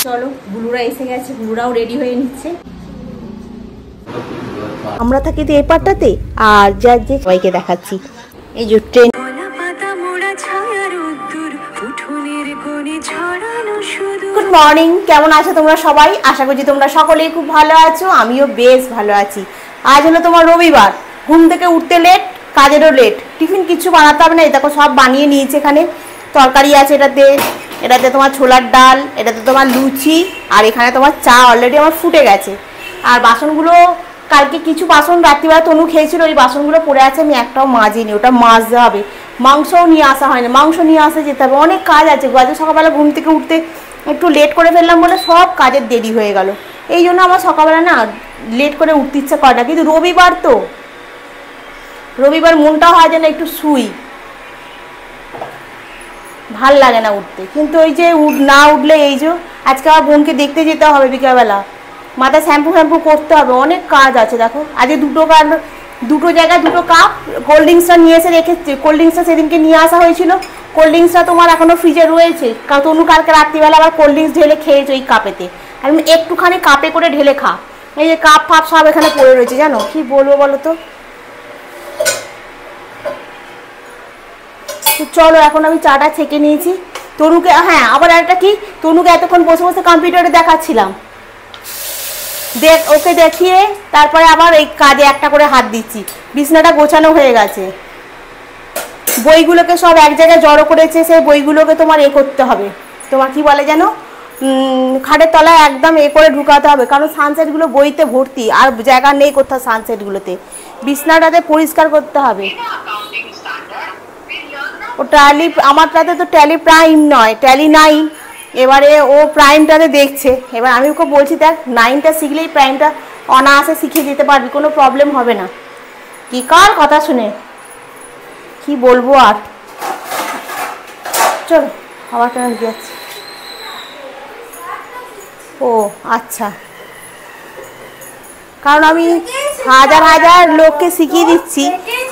চলো গুলুরা এসে গেছে, গুলুরাও রেডি হয়ে নিচ্ছে। আমরা থাকি তো এই পাটটাতে, আর যার যে সবাইকে দেখাচ্ছি এই যে ট্রেন। গুড মর্নিং, কেমন আছো তোমরা সবাই? আশা করছি তোমরা সকলেই খুব ভালো আছো, আমিও বেশ ভালো আছি। আজ হলো তোমার রবিবার, ঘুম থেকে উঠতে লেট, কাজেরও লেট, টিফিন কিছু বানাতে হবে না। এই দেখো সব বানিয়ে নিয়েছে। এখানে তরকারি আছে, এটাতে তোমার ছোলার ডাল, এটাতে তোমার লুচি, আর এখানে তোমার চা অলরেডি আমার ফুটে গেছে। আর বাসনগুলো কালকে কিছু বাসন রাত্রিবেলা তনু খেয়েছিল, ওই বাসনগুলো পড়ে আছে, আমি একটাও মাজিনি, ওটা মাজতে হবে। মাংসও নিয়ে আসা হয় না, মাংস নিয়ে আসতে যেতে হবে, অনেক কাজ আছে। আজকে সকালবেলা ঘুম থেকে উঠতে একটু লেট করে ফেললাম বলে সব কাজের দেরি হয়ে গেল। এই জন্য আমার সকালবেলা না লেট করে উঠতে ইচ্ছা করে না, কিন্তু রবিবার তো, রবিবার মনটা হয় যেন একটু শুই, ভাল লাগে না উঠতে। কিন্তু ওই যে না উঠলে, এই যে আজকে আমার বোনকে দেখতে যেতে হবে বিকেলবেলা, মাথায় শ্যাম্পু করতে হবে, অনেক কাজ আছে। দেখো আজকে দুটো জায়গায় দুটো কাপ কোল্ড ড্রিঙ্কসটা নিয়ে এসে রেখেছে। কোল্ড ড্রিঙ্কসটা সেদিনকে নিয়ে আসা হয়েছিল, কোল্ড ড্রিঙ্কসটা তোমার এখনও ফ্রিজে রয়েছে। তনু কালকে রাত্রিবেলা আবার কোল্ড ড্রিঙ্কস ঢেলে খেয়েছে ওই কাপেতে, আর একটুখানি কাপে করে ঢেলে খা। এই যে কাপ ফাপ সব এখানে পড়ে রয়েছে, জানো কি বলবো বলো তো। চলো এখন আমি চাটা ছেঁকে নিয়েছি। তনুকে, হ্যাঁ আবার একটা কি, তনুকে এতক্ষণ বসে বসে কম্পিউটারে দেখাচ্ছিলাম, ওকে দেখিয়ে তারপরে আবার এই কাজে একটা করে হাত দিচ্ছি। বিছনাটা গোছানো হয়ে গেছে, বইগুলোকে সব এক জায়গায় জড়ো করেছে, সেই বইগুলোকে তোমার করতে হবে, তোমার কি বলে যেন, খাটের তলায় একদম করে ঢুকাতে হবে, কারণ সানসেটগুলো বইতে ভর্তি, আর জায়গা নেই কোথাও সানসেটগুলোতে। বিছনাটাতে পরিষ্কার করতে হবে। ও ট্যালি, আমারটাতে তো ট্যালি প্রাইম নয়, ট্যালি 9, এবারে ও প্রাইমটাতে দেখছে। এবার আমি ওকে বলছি দেখ 9টা শিখলেই প্রাইমটা অনায়াসে শিখে যেতে পারবি, কোনো প্রবলেম হবে না। কি কার কথা শুনে কি বলবো আর। চলো আবার কেন যাচ্ছি। ও আচ্ছা, কারণ আমি হাজার হাজার লোককে শিখিয়ে দিচ্ছি,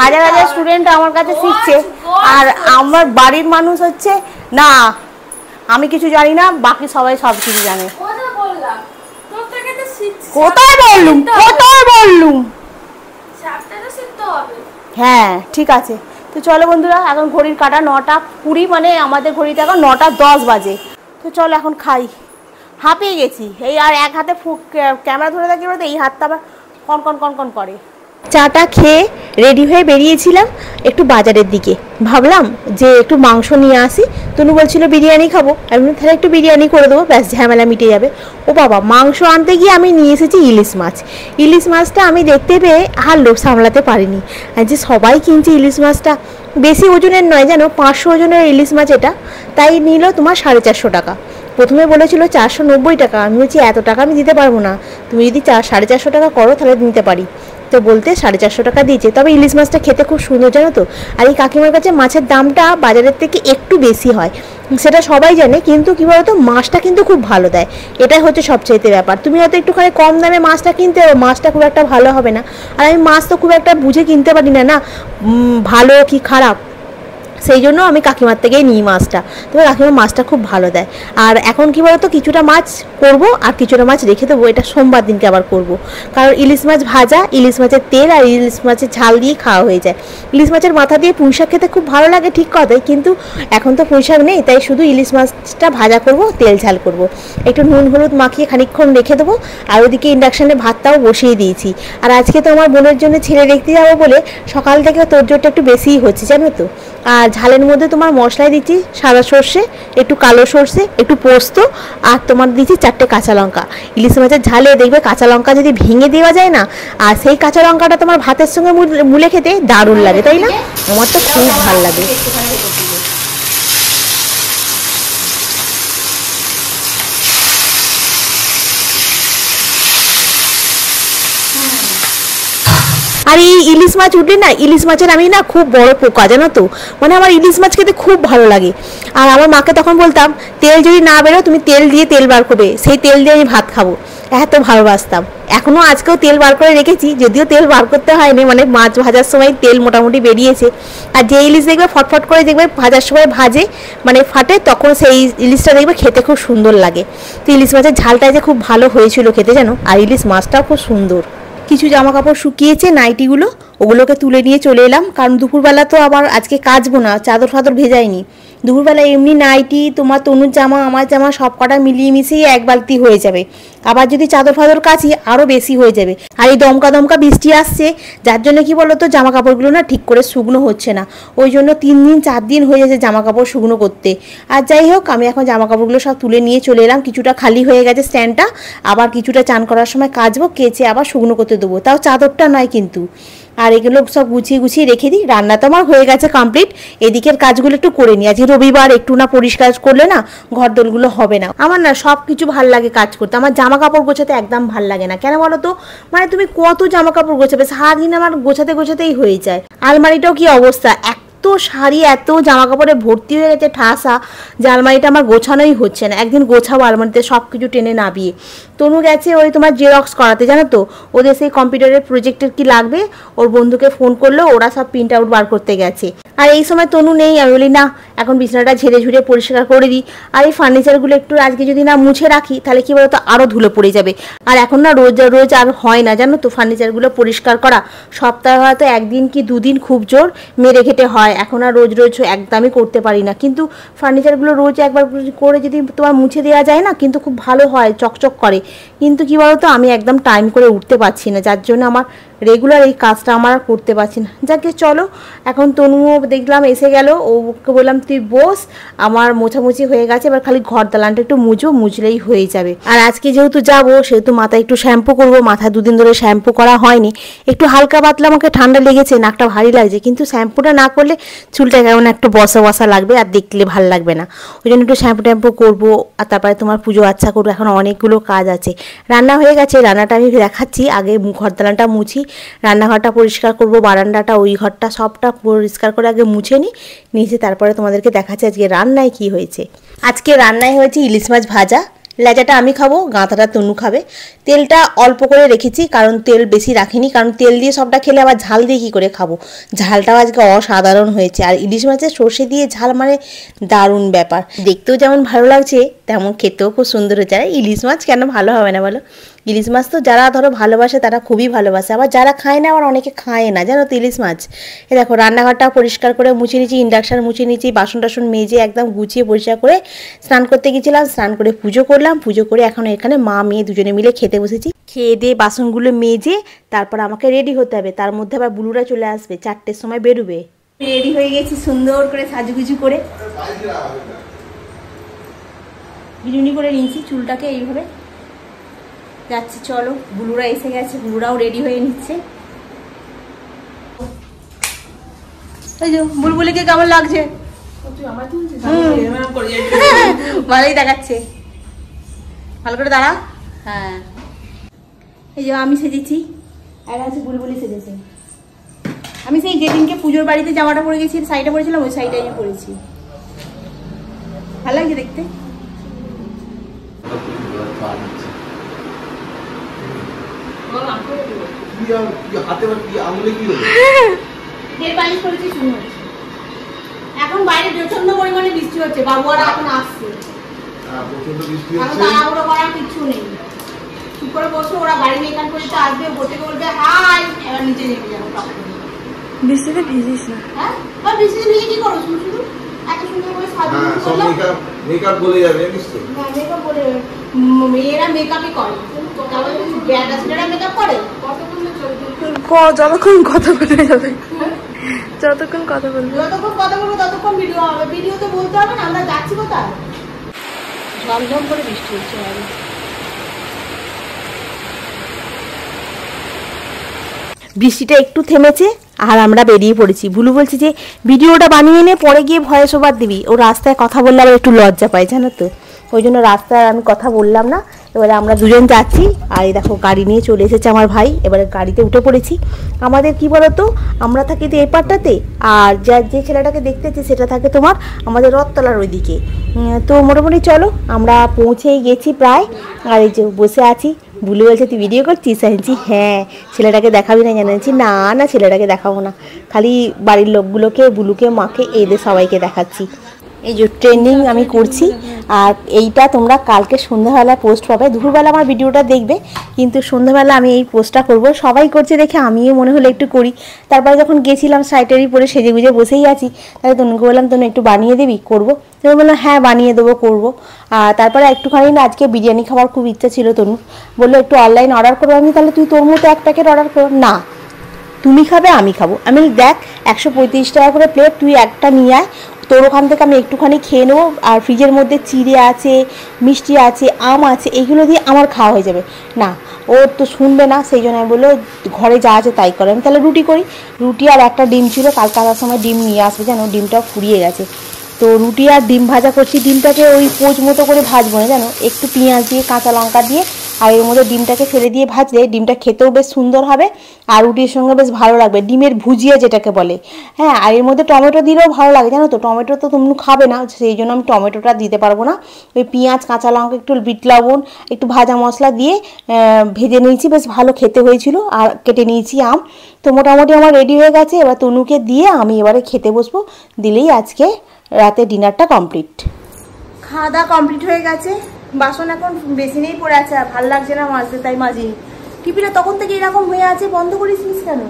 হাজার হাজার স্টুডেন্ট আমার কাছে শিখছে, আর আমার বাড়ির মানুষ হচ্ছে না আমি কিছু জানি না, বাকি সবাই সব কিছু জানে। কোথায় বললুম হ্যাঁ ঠিক আছে। তো চলো বন্ধুরা, এখন ঘড়ির কাটা 9টা 20, মানে আমাদের ঘড়িতে এখন 9টা 10 বাজে। তো চলো এখন খাই, হাঁপিয়ে গেছি। এই আর এক হাতে ক্যামেরা ধরে থাকি বলতে এই হাতটা আবার কন করে। চাটা খেয়ে রেডি হয়ে বেরিয়েছিলাম একটু বাজারের দিকে, ভাবলাম যে একটু মাংস নিয়ে আসি। তনু বলছিল বিরিয়ানি খাবো, আমি তাহলে একটু বিরিয়ানি করে দেবো, ব্যাস ঝামেলা মিটে যাবে। ও বাবা, মাংস আনতে গিয়ে আমি নিয়ে এসেছি ইলিশ মাছ। ইলিশ মাছটা আমি দেখতে পেয়ে আর লোভ সামলাতে পারিনি, আর যে সবাই কিনছে ইলিশ মাছটা, বেশি ওজনের নয় জানো, 500 ওজনের ইলিশ মাছ এটা, তাই নিল তোমার 450 টাকা। প্রথমে বলেছিল 490 টাকা, আমি বলছি এত টাকা আমি দিতে পারবো না, তুমি যদি 450 টাকা করো তাহলে নিতে পারি। তো বলতে 450 টাকা দিয়েছে। তবে ইলিশ মাছটা খেতে খুব সুন্দর জানো তো। আর এই কাকিমার কাছে মাছের দামটা বাজারের থেকে একটু বেশি হয়, সেটা সবাই জানে, কিন্তু কী বলতো মাছটা কিন্তু খুব ভালো দেয়, এটাই হচ্ছে সবচাইতে ব্যাপার। তুমি হয়তো একটুখানি কম দামে মাছটা কিনতে হবে, মাছটা খুব একটা ভালো হবে না। আর আমি মাছ তো খুব একটা বুঝে কিনতে পারি না, ভালো কি খারাপ, সেই জন্য আমি কাকিমার থেকেই নিই মাছটা। তবে কাকিমার মাছটা খুব ভালো দেয়। আর এখন কী বলতো, কিছুটা মাছ করব আর কিছুটা মাছ রেখে দেবো, এটা সোমবার দিনকে আবার করব, কারণ ইলিশ মাছ ভাজা, ইলিশ মাছের তেল আর ইলিশ মাছের ঝাল দিয়ে খাওয়া হয়ে যায়। ইলিশ মাছের মাথা দিয়ে পুঁই শাক খেতে খুব ভালো লাগে ঠিক কথাই, কিন্তু এখন তো পুঁই শাক নেই, তাই শুধু ইলিশ মাছটা ভাজা করব, তেল ঝাল করব, একটু নুন হলুদ মাখিয়ে খানিকক্ষণ রেখে দেবো। আর ওদিকে ইন্ডাকশানে ভাতটাও বসিয়ে দিয়েছি। আর আজকে তো আমার বোনের জন্য ছেলে দেখতে যাবো বলে সকাল থেকে তোড়জোড়টা একটু বেশিই হচ্ছে জানো তো। আর ঝালের মধ্যে তোমার মশলায় দিচ্ছি সাদা সর্ষে, একটু কালো সর্ষে, একটু পোস্ত, আর তোমার দিচ্ছি 4টে কাঁচা লঙ্কা। ইলিশ মাছের ঝালে দেখবে কাঁচা লঙ্কা যদি ভেঙে দেওয়া যায় না, আর সেই কাঁচা লঙ্কাটা তোমার ভাতের সঙ্গে মুলে খেতে দারুণ লাগে, তাই না? আমার তো খুব ভালো লাগে। আর এই ইলিশ মাছ উঠলে না, ইলিশ মাছের আমি না খুব বড় পোকা জানো তো, মানে আমার ইলিশ মাছ খেতে খুব ভালো লাগে। আর আমার মাকে তখন বলতাম তেল যদি না বেরো তুমি তেল দিয়ে তেল বার করবে, সেই তেল দিয়ে আমি ভাত খাবো। এত ভালোবাসতাম। এখনও আজকেও তেল বার করে রেখেছি, যদিও তেল বার করতে হয়নি, মানে মাছ ভাজার সময় তেল মোটামুটি বেরিয়েছে। আর যে ইলিশ দেখবে ফটফট করে দেখবে ভাজার সময় ভাজে মানে ফাটে, তখন সেই ইলিশটা দেখবে খেতে খুব সুন্দর লাগে। তো ইলিশ মাছের ঝালটা যে খুব ভালো হয়েছিল খেতে জানো, আর ইলিশ মাছটাও খুব সুন্দর। কিছু জামা কাপড় শুকিয়েছে নাইটিগুলো, ওগুলোকে তুলে নিয়ে চলে এলাম, কারণ দুপুরবেলা তো আবার আজকে কাচবো না, চাদর ফাদর ভেজাইনি। দুপুরবেলা এমনি নাইটি তোমার তনুর জামা আমার জামা সব কটা মিলিয়ে মিশিয়ে এক বালতি হয়ে যাবে। আবার যদি চাদর ফাদর কাচি আরও বেশি হয়ে যাবে। আর এই দমকা দমকা বৃষ্টি আসছে, যার জন্য কি বলো তো জামা কাপড়গুলো না ঠিক করে শুকনো হচ্ছে না, ওই জন্য 3 দিন 4 দিন হয়ে যাচ্ছে জামা কাপড় শুকনো করতে। আর যাই হোক, আমি এখন জামা কাপড়গুলো সব তুলে নিয়ে চলে এলাম। কিছুটা খালি হয়ে গেছে স্ট্যান্ডটা, আবার কিছুটা চান করার সময় কাচবো, কেচে আবার শুকনো করতে দেবো, তাও চাদরটা নয় কিন্তু। আর এগুলো সব গুছিয়ে গুছিয়ে রেখে দিই। রান্না তো আমার হয়ে গেছে কমপ্লিট, এদিকের কাজগুলো একটু করে নিই। আজকে রবিবার, একটু না পরিষ্কার করলে না ঘর দোলগুলো হবে না। আমার না সব কিছু ভাল লাগে কাজ করতে, আমার জামা কাপড় গোছাতে একদম ভাল লাগে না। কেন বলো তো, মানে তুমি কত জামা কাপড় গোছাবে, সারাদিন আমার গোছাতে গোছাতেই হয়ে যায়। আলমারিটাও কি অবস্থা, এত শাড়ি এত জামা কাপড়ে ভর্তি হয়ে গেছে ঠাসা, যে আলমারিটা আমার গোছানোই হচ্ছে না। একদিন গোছাবো আলমারিতে সব কিছু টেনে নাবিয়ে। তনু গেছে ওই তোমার জেরক্স করাতে, জানো তো ওদের সেই কম্পিউটারের প্রজেক্টের কি লাগবে, ওর বন্ধুকে ফোন করলো, ওরা সব প্রিন্ট আউট বার করতে গেছে। আর এই সময় তনু নেই, আমি বলি না এখন বিছানাটা ঝেড়ে ঝুড়ে পরিষ্কার করে দিই। আর এই ফার্নিচারগুলো একটু আজকে যদি না মুছে রাখি তাহলে কি বলতো আরও ধুলো পড়ে যাবে। আর এখন না রোজ রোজ আর হয় না জানো তো ফার্নিচারগুলো পরিষ্কার করা, সপ্তাহে হয়তো 1 দিন কি 2 দিন খুব জোর মেরে ঘেটে হয়। এখন আর রোজ রোজ একদমই করতে পারি না, কিন্তু ফার্নিচারগুলো রোজ একবার করে যদি তোমার মুছে দেওয়া যায় না, কিন্তু খুব ভালো হয়, চকচক করে। কিন্তু কি বলতো আমি একদম টাইম করে উঠতে পারছি না, যার জন্য আমার রেগুলার এই কাজটা আমার আর করতে পারছি না। যাকে চলো, এখন তনুও দেখলাম এসে গেল, ওকে বললাম তুই বস, আমার মোছামুছি হয়ে গেছে, এবার খালি ঘর দালানটা একটু মুছলেই হয়ে যাবে। আর আজকে যেহেতু যাবো সেহেতু মাথায় একটু শ্যাম্পু করবো, মাথা 2 দিন ধরে শ্যাম্পু করা হয়নি, একটু হালকা পাতলা, আমাকে ঠান্ডা লেগেছে, নাকটা ভারী লাগছে, কিন্তু শ্যাম্পুটা না করলে চুলটা কেমন একটু বসা বসা লাগবে আর দেখলে ভাল লাগবে না। ওই জন্য একটু শ্যাম্পু ট্যাম্পু করবো, আর তারপরে তোমার পুজো আচ্ছা করবো। এখন অনেকগুলো কাজ আছে। রান্না হয়ে গেছে, রান্নাটা আমি দেখাচ্ছি। আগে ঘর দালানটা মুছি, রান্নাঘরটা পরিষ্কার করব, বারান্দাটা ওই ঘরটা সবটা পরিষ্কার করে আগে মুছে নিচে, তারপরে তোমাদেরকে দেখাচ্ছি আজকে রান্নায় কি হয়েছে। আজকে রান্নায় হয়েছে ইলিশ মাছ ভাজা, লেজাটা আমি খাবো, গাঁথাটা তনু খাবে। তেলটা অল্প করে রেখেছি, কারণ তেল বেশি রাখিনি, কারণ তেল দিয়ে সবটা খেলে আবার ঝাল দিয়ে কী করে খাবো। ঝালটাও আজকে অসাধারণ হয়েছে। আর ইলিশ মাছের সর্ষে দিয়ে ঝাল মানে দারুণ ব্যাপার, দেখতেও যেমন ভালো লাগছে তেমন খেতেও খুব সুন্দর হয়েছে। আর ইলিশ মাছ কেন ভালো হবে না বলো, ইলিশ মাছ তো যারা ধরো ভালোবাসে তারা খুবই ভালোবাসে, আবার যারা খায় না আবার অনেকে খায় না জানো তো ইলিশ মাছ। এ দেখো রান্নাঘরটা পরিষ্কার করে মুছে নিয়েছি, ইন্ডাকশান মুছে নিয়েছি, বাসন টাসন মেজে একদম গুছিয়ে পরিষ্কার করে স্নান করতে গেছিলাম, স্নান করে পুজো করলাম, পুজো করে এখন এখানে মা মেয়ে দুজনে মিলে খেতে বসেছি। খেয়ে দিয়ে বাসনগুলো মেজে তারপর আমাকে রেডি হতে হবে, তার মধ্যে আবার বুলুরা চলে আসবে, 4টের সময় বেরোবে। রেডি হয়ে গেছি সুন্দর করে সাজুগুজু করে, বিজুনি করে নিয়েছি চুলটাকে এইভাবে, যাচ্ছি চলো। বুলুরা এসে গেছে, বুলুরাও রেডি হয়ে নিচ্ছে। এই যে বুলবুলিকে কেমন লাগছে, ভালোই দেখাচ্ছে, ভালো করে দাঁড়া। হ্যাঁ এই যে আমি সেজেছি, আর আছে বুলবুলি সেজেছে। আমি সেই যেদিনকে পুজোর বাড়িতে জামাটা পরে গেছি, শাড়িটা পরেছিলাম, ওই শাড়িটাই আমি পরেছি। ভালো লাগছে দেখতে। এখন বাইরে প্রচন্ড পরিমাণে বৃষ্টি হচ্ছে, বাবুয়ারা এখন আসছে, তাড়াহুড়ো করার কিছু নেই। চুপ করে বসে, ওরা গাড়ি নিয়ে এখান পর্যন্ত আসবে, বসে বলবে হাই, এবার নিচে নেমে যাবো। বৃষ্টিতে ভিজিস না? হ্যাঁ, বৃষ্টিতে ভিজে কি করো, শুধু শুধু এত সুন্দর করে সাজিয়ে মেকআপ বলে যাবে। হ্যাঁ মেকআপ বলে যাবে, মেয়েরা মেকআপই করে, মেকআপ করে যতক্ষণ কথা বলে যাবে, যতক্ষণ কথা বলবে, ততক্ষণ ভিডিও হবে। ভিডিওতে বলতে হবে না আমরা যাচ্ছি কোথায়। ঝমঝম করে বৃষ্টি হচ্ছে। বৃষ্টিটা একটু থেমেছে আর আমরা বেরিয়ে পড়েছি। ভুলু বলছে যে ভিডিওটা বানিয়ে নে, পরে গিয়ে ভয়েস ওভার দিবি। ও রাস্তায় কথা বললে আবার একটু লজ্জা পায় জানো তো, ওই জন্য রাস্তায় আমি কথা বললাম না। এবারে আমরা দুজন যাচ্ছি, আর এই দেখো গাড়ি নিয়ে চলে এসেছে আমার ভাই, এবারে গাড়িতে উঠে পড়েছি। আমাদের কি বলতো, আমরা থাকি তো এই পাটটাতে, আর যে ছেলেটাকে দেখতেছি সেটা থাকে তোমার আমাদের রথতলার ওইদিকে। তো মোটামুটি চলো আমরা পৌঁছেই গেছি প্রায়, আর এই যে বসে আছি। বুলু বলছে তুই ভিডিও করছিস? আমি হ্যাঁ। ছেলেটাকে দেখাবি না? জানাচ্ছি না না, ছেলেটাকে দেখাবো না, খালি বাড়ির লোকগুলোকে, বুলুকে, মাকে, এদের সবাইকে দেখাচ্ছি। এই যে ট্রেন্ডিং আমি করছি। আর এইটা তোমরা কালকে সন্ধ্যাবেলা পোস্ট পাবে। দুপুরবেলা আমার ভিডিওটা দেখবে, কিন্তু সন্ধ্যাবেলা আমি এই পোস্টটা করব। সবাই করছে দেখে আমিও মনে হলো একটু করি। তারপরে যখন গেছিলাম শাড়িটারি পরে সেজে গুজে বসেই আছি, তাহলে তনুকে বললাম তনু একটু বানিয়ে দিবি, করবো। তুমি বললাম হ্যাঁ বানিয়ে দেবো, করবো। আর তারপরে একটুখানি না আজকে বিরিয়ানি খাওয়ার খুব ইচ্ছা ছিল তনু, বললো একটু অনলাইন অর্ডার করবো। আমি তাহলে তুই তোর মতো এক প্যাকেট অর্ডার করো না, তুমি খাবে আমি খাবো। আমি দেখ 135 টাকা করে প্লেট, তুই একটা নিয়ে আয়, তোর ওখান থেকে আমি একটুখানি খেয়ে নেবো। আর ফ্রিজের মধ্যে চিড়ে আছে, মিষ্টি আছে, আম আছে, এইগুলো দিয়ে আমার খাওয়া হয়ে যাবে। না, ও তো শুনবে না, সেই জন্য আমি বললো ঘরে যা আছে তাই করে। আমি তাহলে রুটি করি। রুটি আর একটা ডিম ছিল, কালকে আসার সময় ডিম নিয়ে আসবে, জানো ডিমটাও ফুরিয়ে গেছে। তো রুটি আর ডিম ভাজা করছি। ডিমটাকে ওই পোচ মতো করে ভাজবো না, জানো, একটু পেঁয়াজ দিয়ে, কাঁচা লঙ্কা দিয়ে, আর এর মধ্যে ডিমটাকে ফেলে দিয়ে ভাজলে ডিমটা খেতেও বেশ সুন্দর হবে, আর রুটির সঙ্গে বেশ ভালো লাগবে। ডিমের ভুজিয়া যেটাকে বলে। হ্যাঁ, আর এর মধ্যে টমেটো দিলেও ভালো লাগে, জানো তো। টমেটো তো তুমি খাবে না, সেই জন্য আমি টমেটোটা দিতে পারবো না। ওই পেঁয়াজ, কাঁচা লঙ্কা, একটু বিট লবণ, একটু ভাজা মশলা দিয়ে ভেজে নিয়েছি, বেশ ভালো খেতে হয়েছিল। আর কেটে নিয়েছি আম। তো মোটামুটি আমার রেডি হয়ে গেছে। এবার তনুকে দিয়ে আমি এবারে খেতে বসবো, দিলেই আজকে রাতে ডিনারটা কমপ্লিট। খাওয়া দাওয়া কমপ্লিট হয়ে গেছে। বাসন এখন বেসিনেই পড়ে আছে, আর ভালো লাগছে না মাজতে, তাই মাজিনি। টিপিটা তখন থেকে এরকম হয়ে আছে, বন্ধ করেছিস কেন?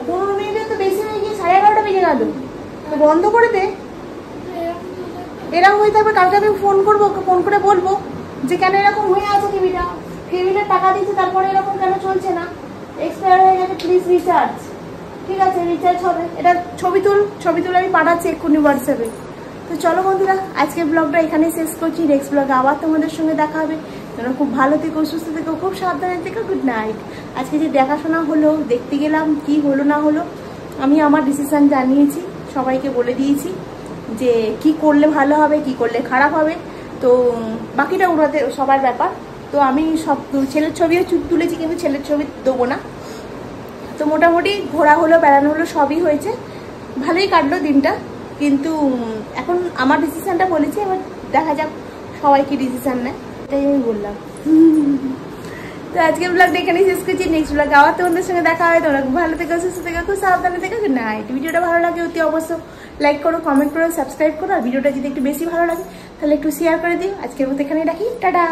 15 মিনিটে তো বেশি হয়ে গিয়ে 11:30 বেজে গেল। বন্ধ করে দে। এরকম হয়ে থাকবে, কালকে আমি ফোন করবো, ফোন করে বলবো যে কেন এরকম হয়ে আছে টিভিটা। টেবিলের টাকা দিচ্ছে, তারপরে এরকম কেন চলছে না? এক্সপায়ার হয়ে গেছে, প্লিজ রিচার্জ। ঠিক আছে, রিচার্জ হবে। এটা ছবি তুলে আমি পাঠাচ্ছি এক্ষুনি হোয়াটসঅ্যাপে। তো চলো বন্ধুরা, আজকের ব্লগটা এখানেই শেষ করছি। নেক্সট ব্লগে আবার তোমাদের সঙ্গে দেখা হবে। তোমরা খুব ভালো থেকো, সুস্থ থেকো, খুব সাবধানে থেকো। Good night. আজকে যে দেখাশোনা হলো, দেখতে গেলাম, কি হলো না হলো, আমি আমার ডিসিশান জানিয়েছি, সবাইকে বলে দিয়েছি যে কি করলে ভালো হবে, কি করলে খারাপ হবে। তো বাকিটা ওনাদের সবার ব্যাপার। তো আমি সব ছেলের ছবিও তুলেছি, কিন্তু ছেলের ছবি দেবো না। তো মোটামুটি ঘোরা হলো, বেড়ানো হলো, সবই হয়েছে, ভালোই কাটলো দিনটা। কিন্তু এখন আমার ডিসিশানটা বলেছি, এবার দেখা যাক সবাই কি ডিসিশান নেয়, এটাই আমি বললাম। তো আজকের ব্লগটা এখানেই শেষ করছি। নেক্সট ব্লগে আবার তোমাদের সঙ্গে দেখা হয়। তোমরা খুব ভালো থেকো, সুস্থ থেকো, খুব সাবধানে থেকো। Good night. ভিডিওটা ভালো লাগে অতি অবশ্য লাইক করো, কমেন্ট করো, সাবস্ক্রাইব করো। আর ভিডিওটা যদি একটু বেশি ভালো লাগে তাহলে একটু শেয়ার করে দিও। আজকের মতো এখানেই রাখি, টাটা।